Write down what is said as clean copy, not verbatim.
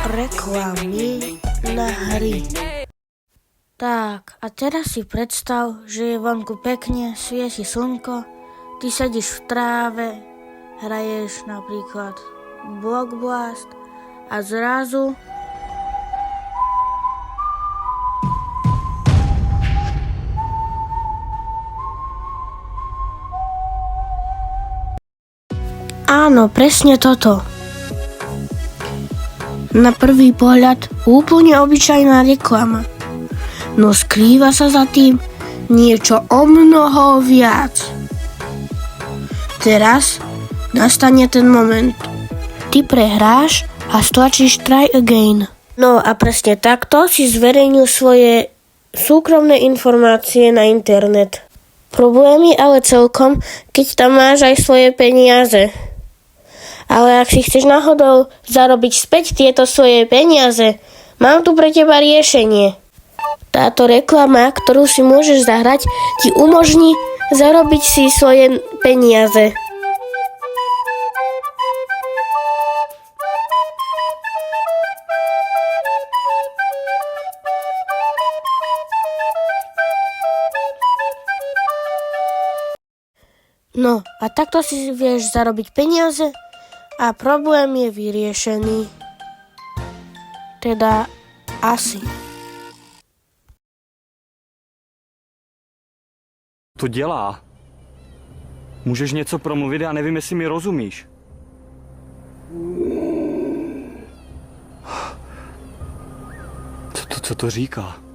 Reklamy na hry. Tak, a teraz si predstav, že je vonku pekne, svieti slnko, ty sedíš v tráve, hraješ napríklad Block Blast a zrazu áno, presne toto. Na prvý pohľad úplne obyčajná reklama, no skrýva sa za tým niečo omnoho viac. Teraz nastane ten moment. Ty prehráš a stlačíš try again. No a presne takto si zverejnil svoje súkromné informácie na internet. Problém je ale celkom, keď tam máš aj svoje peniaze. Ale ak si chceš náhodou zarobiť späť tieto svoje peniaze, mám tu pre teba riešenie. Táto reklama, ktorú si môžeš zahrať, ti umožní zarobiť si svoje peniaze. No a takto si vieš zarobiť peniaze a problém je vyriešený. Teda asi. To dělá. Můžeš něco promluvit, já nevím, jestli mi rozumíš. Co to říká?